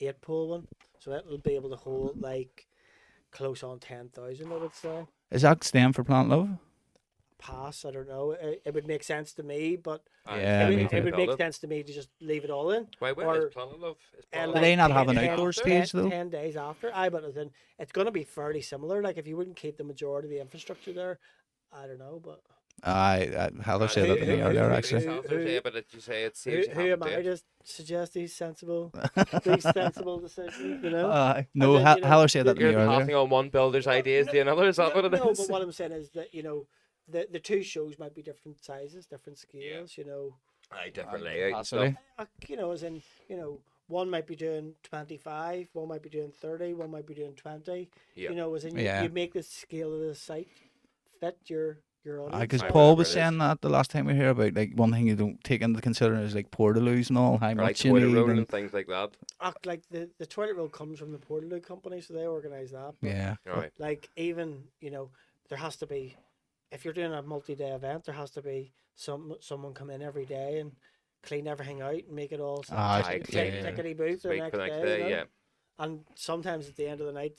8-pole one, so it'll be able to hold like close on 10,000. I would say. is that staying for Planet Love? Pass. I don't know. It would make sense to me, but Aye, Yeah, me it too. would make sense to me to just leave it all in. Why, when or- is Planet Love? Is And Planet Do they not have an 10 outdoor after? stage though? 10 days after. But then it's going to be fairly similar. Like if you wouldn't keep the majority of the infrastructure there, I don't know, but Heather said that to me who- earlier, who- actually. who- but did you say it who, saves you who having am to I do it? to suggest these sensible decisions? You know. No, then, you know, Heather said that to me You're earlier. passing on one builder's ideas to another. Is that what it No, is? but what I'm saying is that the two shows might be different sizes, different scales. Aye, different layout. and Possibly. stuff. As in one might be doing 25, one might be doing 30, one might be doing 20. Yeah. As in Yeah. you make the scale of the site fit your audience. Because Aye, Paul whatever was it is. saying that the last time we were here about like one thing you don't take into consideration is like portaloos and all, how Or like much you toilet need. roll And, and things like that. Like the toilet roll comes from the Portaloo company, so they organise that. But yeah. Right. like even there has to be, if you're doing a multi-day event, there has to be someone come in every day and clean everything out and make it all Aye, tickety boo for the Speak next for the next day. day, yeah. And sometimes at the end of the night,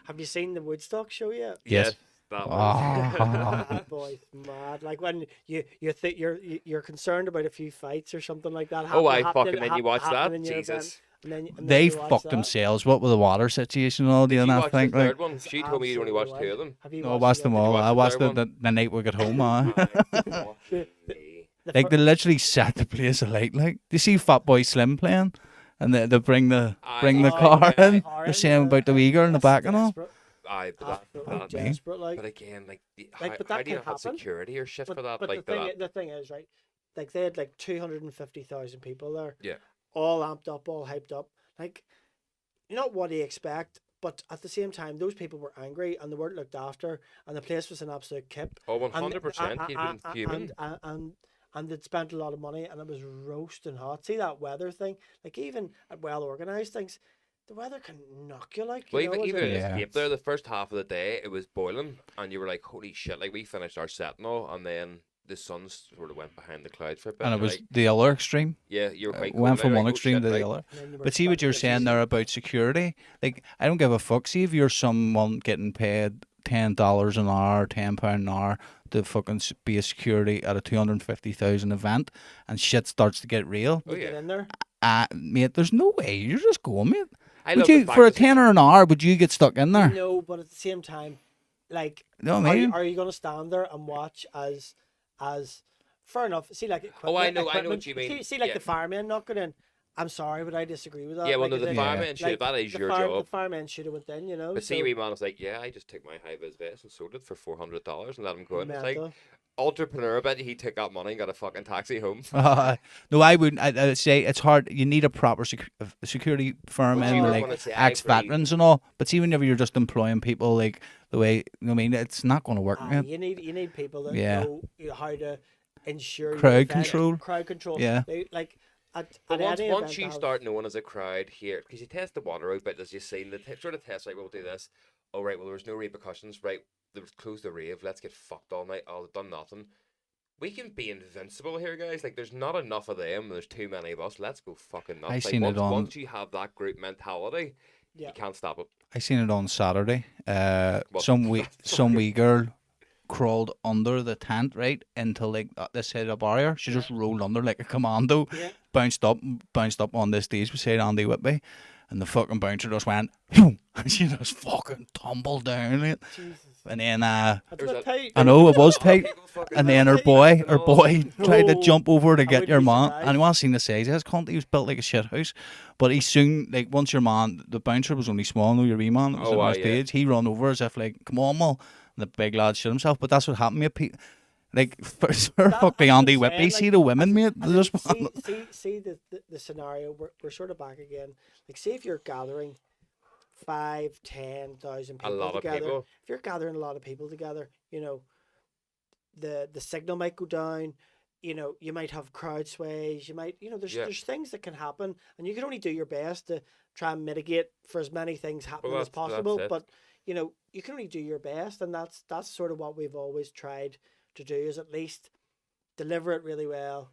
have you seen the Woodstock show yet? Yes. That was. Ah. That boy's mad. Like when you think you're concerned about a few fights or something like that. Oh, I happening- fucking then you watch happening that? in your event, Jesus. and then They you watch fucked that. themselves. What with the water situation and all the Did and you I watch think the like third one? She told me you'd only watched two of them. Have you no, I watched them the- all. watch I the watched third the night we got home. the Like fir- they literally set the place alight. Like, do you see Fat Boy Slim playing? And they bring the Aye. car Oh, in. car They're in, saying about the wee girl in the that's back and all. desperate, Aye, but absolutely that, desperate, like. but again, like, Like, but how that do you can have happen. security or shit for that? But Like the thing is, right? Like they had like 250,000 people there. Yeah. All amped up, all hyped up. Like, not what do you expect, but at the same time, those people were angry and they weren't looked after, and the place was an absolute kip. Oh, And- 100%. You've been fuming. And they'd spent a lot of money, and it was roasting hot. See that weather thing? Like even at well organized things, the weather can knock you. Like Well, you know, even as in a- Escape there, the first half of the day, it was boiling, and you were like, holy shit, like, we finished our set and all, and then the sun sort of went behind the clouds for a bit. And it you're was like, the other extreme. yeah, you were quite cold Went now, from like, one oh, extreme shit, to the right. other. and then you were But see what you're expecting saying to there about security. Like, I don't give a fuck. See if you're someone getting paid $10 an hour, £10 an hour to fucking be a security at a 250,000 event, and shit starts to get real. Oh, get yeah. in there. Mate, there's no way you're just going, mate. I Would love the you fact for a that it's- tenner an hour? Would you get stuck in there? No, but at the same time, like, You know what I mean? are you going to stand there and watch as fair enough? See, like equipment, Oh, I know what equipment- you mean. See, like Yeah. the firemen not going in. I'm sorry, but I disagree with that. Yeah, well, like, no, as the in, firemen should have, that is the your The job. firemen should have went in, you know. But so see, wee man was like, yeah, I just took my high-vis vest and sold it for $400 and let him go in. It's like, mental. entrepreneur, I bet he took that money and got a fucking taxi home. No, I wouldn't. I'd say it's hard. You need a proper security firm Well, in you were like gonna say, I agree. ex-veterans and all. But see, whenever you're just employing people like the way, I mean, it's not going to work, man. You need people that Yeah. know how to ensure your Crowd event- control. Crowd control. Yeah. Like at But once, any once event you they have- start knowing as a crowd here, because you test the water out, but as you've seen, the sort of test, right, we'll do this. Oh, right, well, there was no repercussions, right, there was closed the rave, let's get fucked all night, oh, they've done nothing. We can be invincible here, guys. Like, there's not enough of them, there's too many of us, let's go fucking nuts. I Like, seen it once on- you have that group mentality, Yeah. you can't stop it. I seen it on Saturday. What? Some wee girl crawled under the tent right into like this side of the barrier. She just rolled under like a commando, Yeah. bounced up on this stage beside Andy Whitby, and the fucking bouncer just went, boom, and she just fucking tumbled down. Mate. Jesus. and then That's a bit tight. I know it was tight. And then her boy tried to Oh, jump over to I get wouldn't your be man. surprised. And you want to see the size of his cunt. He was built like a shit house. But he soon, like, once your man, the bouncer was only small, no, your wee man, it was on our stage. He run over as if, like, come on, Mal. And the big lad shit himself. But that's what happened, mate. Like, for fucking Andy Whippy, like, see the women, mate. They just want... see the scenario. We're sort of back again. Like, say if you're gathering 5,000-10,000 people A lot together. of people. If you're gathering a lot of people together, you know, the signal might go down. You know, you might have crowd sways. You might, you know, there's things that can happen, and you can only do your best to try and mitigate for as many things happening as possible. But you know, you can only do your best, and that's sort of what we've always tried to do, is at least deliver it really well,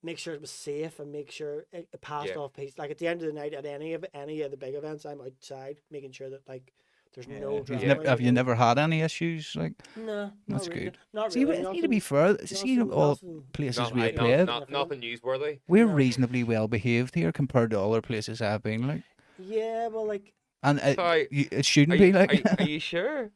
make sure it was safe, and make sure it passed off peace. Like at the end of the night, at any of the big events, I'm outside making sure that like there's no drama. Have you never had any issues? Like, no, that's really. Good. Not See, really. we need to be fair. See, all places we have played, nothing newsworthy. we're reasonably well behaved here compared to other places I've been. Like, yeah, well, like, and Sorry, it shouldn't be like. Are you sure?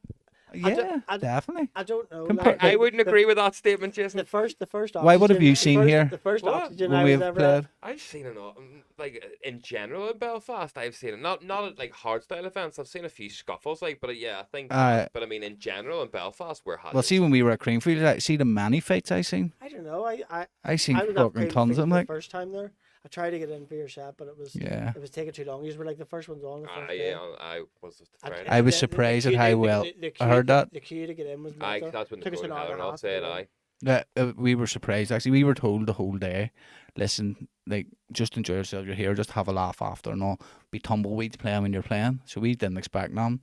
Yeah, definitely. I don't know. I wouldn't agree with that statement, Jason. The first. Why? What have you seen here? The first What? Oxygen when I we was have ever played? at. I've seen it all, like in general in Belfast. I've seen it, not at like hardstyle events. I've seen a few scuffles, like, but yeah, I think. But I mean, in general in Belfast, we're hot. Well, see, when we were at Creamfields, I see the many fights I seen. I don't know. I seen was at fucking tons of them. the Like, first time there. I tried to get in for your set, but it was taking too long. You were like the first ones on. The first day. I was just Friday. I was surprised at how well I heard that. The queue to get in was. That's when the took us an hour and a half. said We were surprised. Actually, we were told the whole day, listen, like, just enjoy yourself. You're here, just have a laugh after, and all. Be tumbleweeds playing when you're playing. So we didn't expect none.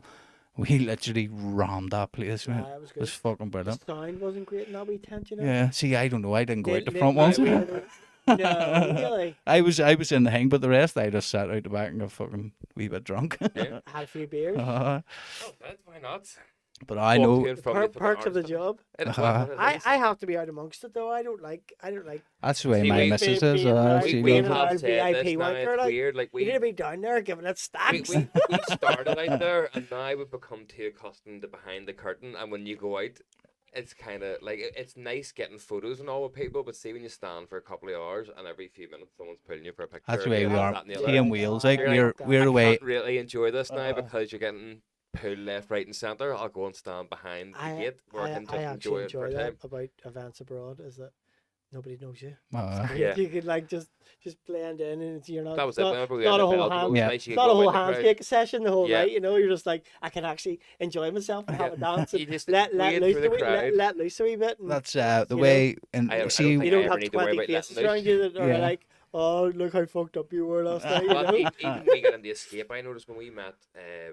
We literally rammed that place. Yeah, It was fucking brilliant. The sound wasn't great in that wee tent, you know. Yeah. See, I don't know. I didn't go out the front ones. No, really. I was in the hang, but the rest I just sat out the back and got fucking wee bit drunk. Yeah. Had a few beers. Why not? But I know Perks of the job. I have to be out amongst it though. I don't like. That's the way my missus is. We have VIP this now, it's weird. Like we need to be down there giving it stacks. We started out there, and now we've become too accustomed to behind the curtain. And when you go out, it's kind of like it's nice getting photos and all with people, but see when you stand for a couple of hours and every few minutes someone's pulling you for a picture. That's the way we are. T and wheels, like we're the I way. can't really enjoy this now because you're getting pulled left, right, and centre. I'll go and stand behind the gate where I can just enjoy it for time. About events abroad is that nobody knows you. Yeah. You could like just blend in, and you're not. That was not, it. not a whole handshake session the whole night. You know, you're just like, I can actually enjoy myself and have a dance. And you just let loose a wee bit. And, that's the way. And see, you don't have 20 faces around you that are like, oh, look how fucked up you were last night. You know? Even when we got in the escape, I noticed when we met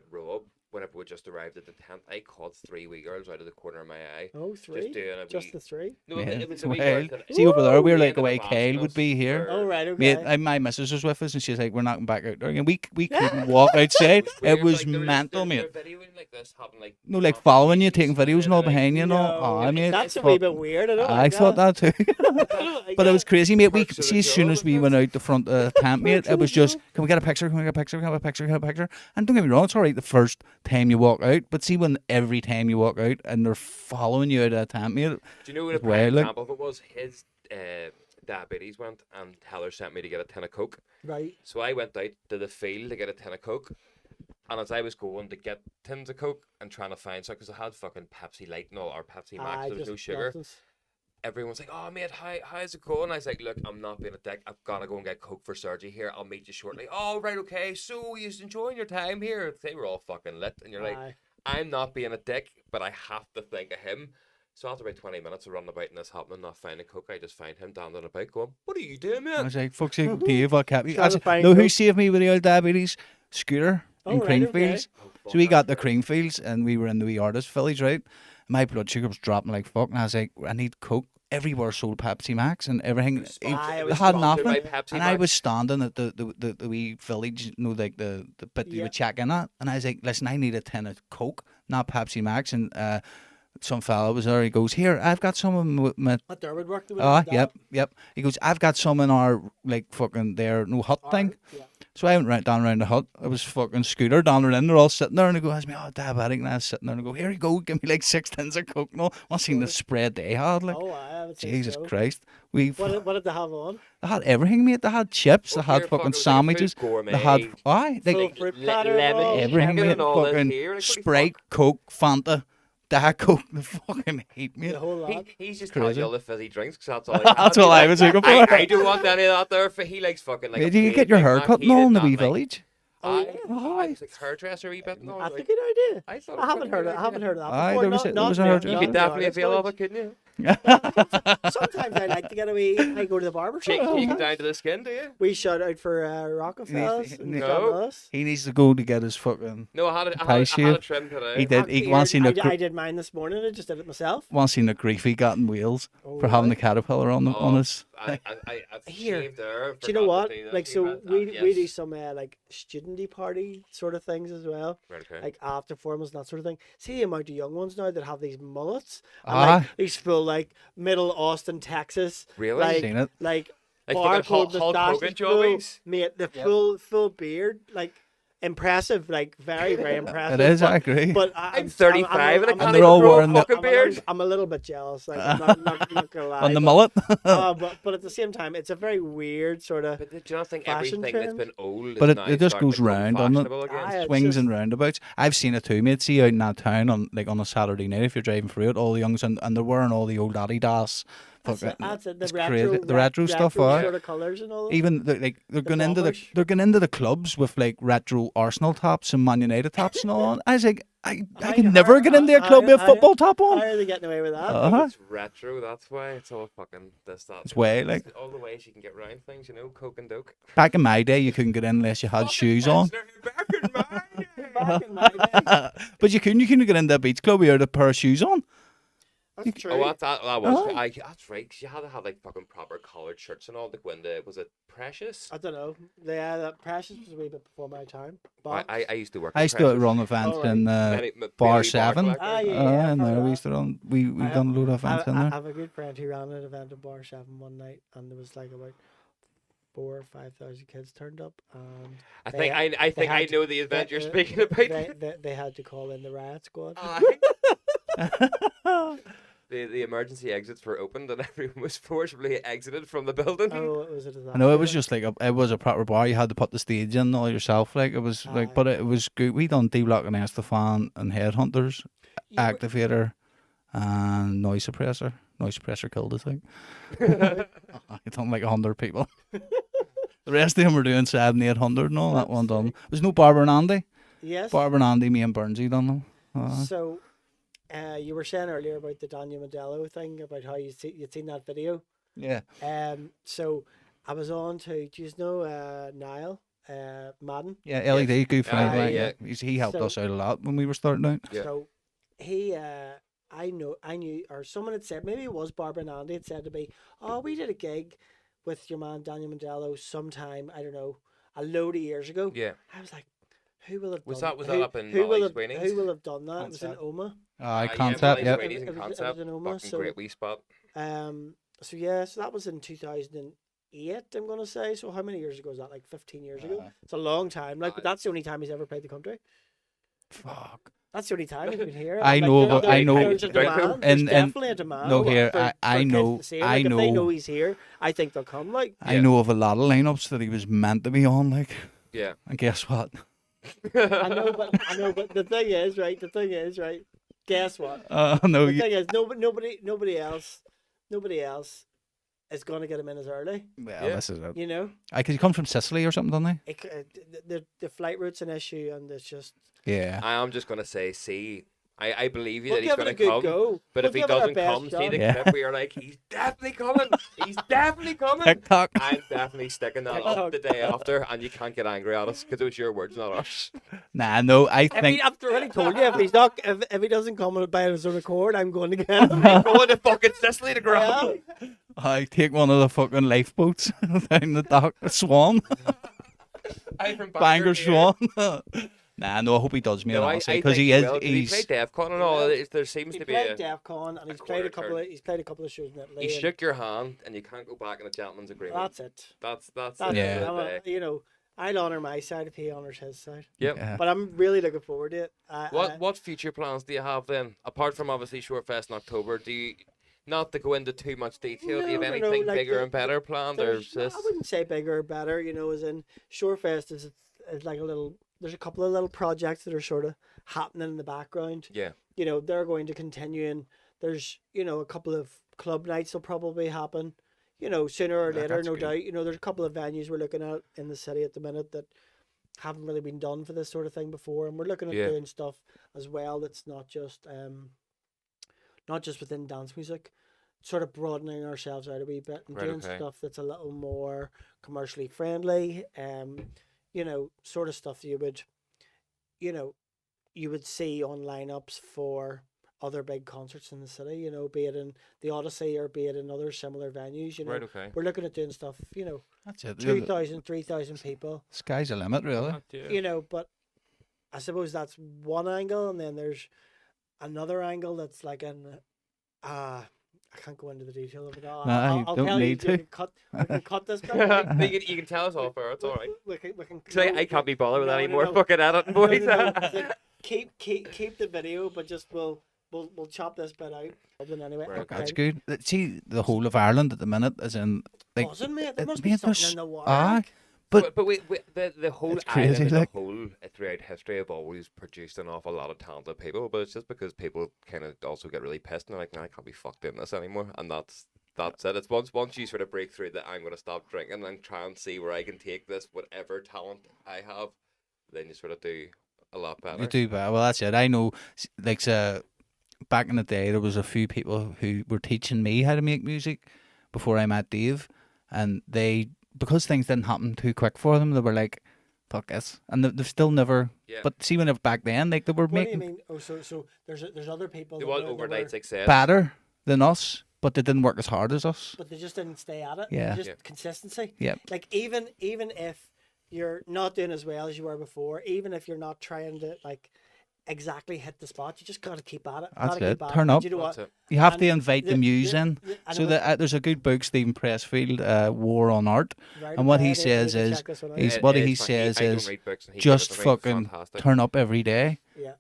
Rob, whenever we just arrived at the tent, I caught 3 wee girls out of the corner of my eye. Oh, 3? Just the 3? No, it was a wee girl. See over there, we're like the way Kyle would be here. Oh, right, okay. Mate, my missus was with us, and she's like, we're not going back out there again. We couldn't walk outside. It was mental, mate. No, like following you, taking videos and all behind you and all. Oh, mate, that's a wee bit weird. I thought that too. But it was crazy, mate. We see as soon as we went out the front of the tent, mate, it was just, can we get a picture? Can we get a picture? Can we get a picture? Can we get a picture? And don't get me wrong, it's all right the first time you walk out, but see when every time you walk out and they're following you out of the tent, mate. Do you know what a prime example of it was? His diabetes went, and Heather sent me to get a tin of Coke. Right. So I went out to the field to get a tin of Coke. And as I was going to get tins of Coke and trying to find some, because I had fucking Pepsi Light and all, or Pepsi Max, there was no sugar. Everyone's like, oh, mate, how's it going? I was like, look, I'm not being a dick. I've got to go and get Coke for Sergi here. I'll meet you shortly. Oh, right, okay. So you're enjoying your time here? They were all fucking lit. And you're like, I'm not being a dick, but I have to think of him. So after about 20 minutes of running about and this happening, not finding Coke, I just find him down on a bike going, what are you doing, man? I was like, fuck's sake, Dave, what kept you? Who saved me with the old diabetes? Scooter in Creamfields. So we got the Creamfields and we were in the wee artist village, right? My blood sugar was dropping like fuck, and I was like, I need Coke. Everywhere sold Pepsi Max and everything. They had nothing, and I was standing at the wee village, you know, like the bit you would check in at, and I was like, listen, I need a tin of Coke, not Pepsi Max. And some fella was there. He goes, "Here, I've got some of my." What Dermot worked with? Yep. He goes, "I've got some in our like fucking their no hut thing." Yeah. So I went down around the hut. It was fucking Scooter down there, and they're all sitting there, and I go, "That's me, oh diabetic," and I was sitting there, and I go, "Here you go, give me like 6 tins of Coke." No, I seen the spread they had, like, Jesus Christ. What did they have on? They had everything, mate. They had chips, they had fucking sandwiches, they had Full fruit platter, everything, mate. Fucking Sprite, Coke, Fanta. Diet Coke, the fucking hate me. He's just crazy. telling you all the fizzy drinks because that's all. That's what I was looking for. I don't want any of that there. For he likes fucking like. Do you get your hair cut in the wee village? It's like hairdresser wee bit. That's a good idea. I haven't heard of that before. You could definitely avail of it, couldn't you? Sometimes I like to get away. I go to the barber shop. You get down to the skin, do you? We shout out for Rockefeller's. No. He needs to go to get his fucking. No, I had a trim today. He did. He once seen I did mine this morning. I just did it myself. Once seen the grief he got in Wales for having the caterpillar on his. I've shaved there. Do you know what? Like, so we do some like studenty party sort of things as well. Right, okay. Like after formals and that sort of thing. See the amount of young ones now that have these mullets and like these full like middle Austin, Texas. Really? Like, Seen it. Like Hulk Hogan jobbies. Mate, the full beard, like impressive, like very, very impressive. It is, I agree. But I'm 35 and I can't they're all even grow wearing a fucking beard. I'm a little bit jealous. Like, I'm not gonna lie. On the mullet. But at the same time, it's a very weird sort of. But do you not think everything that's been old? But is it just goes round on it. Swings and roundabouts. I've seen it too, mate. See out in that town on a Saturday night if you're driving through it, all the youngs and they're wearing all the old Adidas. That's it. It's crazy. The retro stuff, sort of colours and all that. Even they're going into the clubs with like retro Arsenal tops and Man United tops and all on. I was like, I can never get into a club with a football top on. How are they getting away with that? It's retro. That's why it's all fucking this that. It's way like all the ways you can get around things, Coke and Doke. Back in my day, you couldn't get in unless you had shoes on. Back in my day. But you couldn't get into a beach club without a pair of shoes on. That's true. Oh, that was. That's right. Cause you had to have like fucking proper collared shirts and all. Like when was it Precious? I don't know. That Precious was a wee bit before my time. But I used to work. I used to run events in Bar 7. And there we used to run. We done a load of events in there. I have a good friend who ran an event at Bar 7 one night, and there was like about 4,000 or 5,000 kids turned up. And I think I know the event you're speaking about. They had to call in the riot squad. The emergency exits were opened and everyone was forcibly exited from the building. Oh, was it? I know it was just like it was a proper bar. You had to put the stage in all yourself. Like it was but it was good. We done D-Block and Estefan and Headhunters, Activator, and Noise Suppressor. Noise Suppressor killed us. Like I done like 100 people. The rest of them were doing 700, 800 and all that one done. There's no Barbara and Andy. Yes. Barbara and Andy, me and Burnsy done them. So. You were saying earlier about the Daniel Modelo thing, about how you'd seen that video. Yeah. So I was on to, do you know Niall Madden? Yeah, LED, good friend. Yeah. He helped us out a lot when we were starting out. Yeah. So he, I knew, or someone had said, maybe it was Barbara and Andy had said to me, oh, we did a gig with your man Daniel Modelo sometime, I don't know, a load of years ago. Yeah. I was like, who will have was done that up in who will have done that? Concept. It was in Oma. Concept, yeah. It was in Oma. So, great wee spot. So that was in 2008, I'm going to say. So how many years ago is that? Like 15 years ago? It's a long time. But that's the only time he's ever played the country. Fuck. That's the only time he's been here. I know. There's definitely a demand. No, here, I know. If they know he's here, I think they'll come. Like I know of a lot of lineups that he was meant to be on. Like, yeah. And guess what? I know, but the thing is, right? Guess what? No. The thing is, nobody else is going to get him in as early. Well, this is it. Because he comes from Sicily or something, doesn't he? The flight route's an issue, and it's just. Yeah. I am just going to say, I believe you that he's give it going a to good come. go. But if he doesn't come, see the clip where you're like, he's definitely coming. He's definitely coming. TikTok. I'm definitely sticking that up the day after, and you can't get angry at us because it was your words, not ours. Nah, no, I think. I've already told you, if he doesn't come by his own accord, I'm going to get him. I'm going to fucking Sicily to grab him. I take one of the fucking lifeboats down the dock, Swan. I'm from Bangor Swan. Nah, no, I hope he does me No, an I because think he is. will. Did he play DEF CON and all? There seems He to be played a. DEF CON and he's quarter played a couple turn. of shows in Italy. He and shook your hand, and you can't go back in a gentleman's agreement. That's it. That's That's it. Yeah. for the day. you know, I'll honour my side if he honours his side. Yep. Yeah. But I'm really looking forward to it. What future plans do you have then? Apart from obviously Shorefest in October, do you, not to go into too much detail, do you have No, anything like bigger and better planned, or is I this? wouldn't say bigger or better, you know, as in Shorefest is like a little, there's a couple of little projects that are sort of happening in the background. Yeah. You know, they're going to continue, and there's, you know, a couple of club nights will probably happen, you know, sooner or later, that's no good. doubt. You know, there's a couple of venues we're looking at in the city at the minute that haven't really been done for this sort of thing before, and we're looking at Yeah. doing stuff as well that's not just within dance music, sort of broadening ourselves out a wee bit and Right, doing okay. stuff that's a little more commercially friendly, you know, sort of stuff you would see on lineups for other big concerts in the city, you know, be it in the Odyssey or be it in other similar venues, you know. Right, okay. We're looking at doing stuff, you know, That's it. 2,000, 3,000 people, Sky's the limit, really. you know, but I suppose that's one angle, and then there's another angle that's like I can't go into the detail of it all. No, you don't tell need you, to. we can cut this bit. You can tell us off air, it's alright. We can, I can't be bothered with that no, anymore. no. Fucking editing, boys. It's like, keep the video, but just we'll chop this bit out. Anyway, Right, okay. That's good. See, the whole of Ireland at the minute is in like. Buzzing, mate. There it- must be mate, something there's- in the water. Aye, But wait, the whole It's crazy, island as like- a whole throughout history have always produced an awful lot of talented people, but it's just because people kind of also get really pissed and they're like, nah, I can't be fucked in this anymore, and that's it. It's once you sort of break through that I'm going to stop drinking and try and see where I can take this whatever talent I have, then you sort of do a lot better. you do bad. Well, that's it. I know, like, back in the day, there was a few people who were teaching me how to make music before I met Dave, and because things didn't happen too quick for them, they were like, "Fuck this," and they've still never. Yeah. But see, whenever back then, like they were What do you making mean? Oh, so there's other people. There that was were- that overnight were- success. better than us, but they didn't work as hard as us. but they just didn't stay at it. Yeah. Just Yeah. consistency. Yep. Like even if you're not doing as well as you were before, even if you're not trying to like exactly hit the spot, you just got to keep at it. That's Gotta it. keep at Turn it. up. Do you know That's what? it. You have to And invite the muse in. I So know that there's a good book, Stephen Pressfield, War on Art, right, and what okay, he I need says to is check this one out. he's- It what is he fun. says I don't is read books and he just does. I think it's fucking fantastic. turn up every day. Yeah.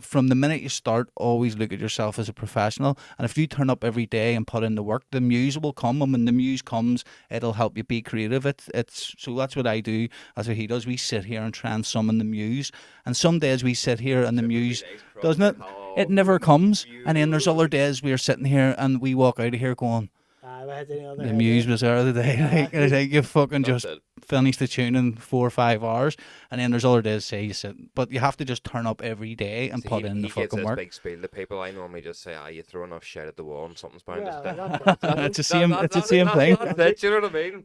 From the minute you start, always look at yourself as a professional. And if you turn up every day and put in the work, the muse will come. And when the muse comes, it'll help you be creative. It's so that's what I do. That's what he does. We sit here and try and summon the muse. And some days we sit here and the muse, doesn't it? It never comes. And then there's other days we're sitting here and we walk out of here going, the muse was there the day. Like, it's like you fucking just finish the tune in 4 or 5 hours, and then there's other days say you sit, but you have to just turn up every day and put in the fucking work. Big spiel to people. I normally just say, you throw enough shit at the wall and something's bound to Yeah, stick. It's the same. It's the same thing. That's it, you know what I mean?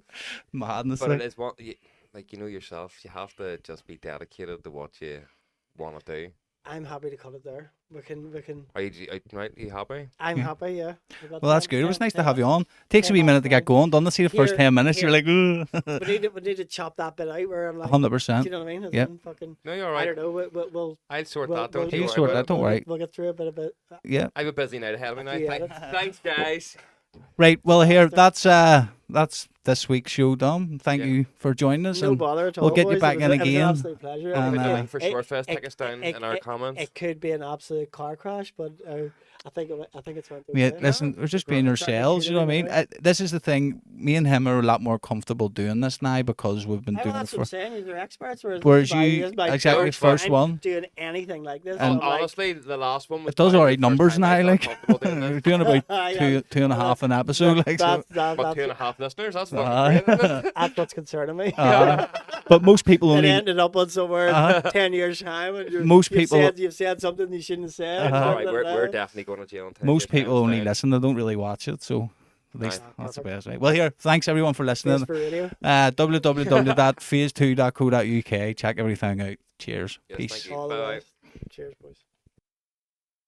Madness. But Like. it is what, like, you know yourself, you have to just be dedicated to what you want to do. I'm happy to cut it there. We can. Are you happy? I'm Yeah. happy. Yeah. Well, that's good. It was nice to have you on. Takes a wee minute to get going, doesn't it? See the first Here- 10 minutes, here. you're like, ooh. We need to chop that bit out where I'm like, 100%. do you know what I mean? As Yep. in fucking, No, you're I right. don't know. We'll I'll sort we'll- that. Don't we'll- you You worry sort about that, it. don't worry. We'll get through a bit of it. Yeah. I have a busy night ahead of me now. Yeah. Thanks, guys. Right. Well, here, that's this week's show, Dom. Thank Yeah. you for joining us. No and bother at all. we'll get you boys. back It was in a- it was again, an absolute pleasure. and, Put the uh, link for it- Shorefest it- tickets down it- in our it- comments. It could be an absolute car crash, but I think it's went Mate, okay. listen, we're just being Right. Sorry, ourselves, you know what I mean? anyway. This is the thing. Me and him are a lot more comfortable doing this now because we've been Well, doing it that's what I'm for. saying. You're experts. Whereas you, this is my exactly, first time one. doing anything like this. And so I'm like, Honestly, the last one was It does probably alright the first numbers time I now, felt like. comfortable doing We're this. doing about Yeah. two and a half an episode, like so. that's, What, 2.5 listeners? That's fucking Aye. great, isn't it? that's what's concerning me. But most people It only. ended up on somewhere Uh-huh. 10 years time, and Most people- you've said something you shouldn't have said. Uh-huh. Alright, we're definitely going to jail in 10 Most years' people time, only fine. listen; they don't really watch it. So at least Aye. that's the best way. Well, here, thanks everyone for listening. Thanks for radio. www.phase2.co.uk. Check everything out. Cheers. Yes, Peace. thank you. All the Bye-bye. best. Cheers, boys.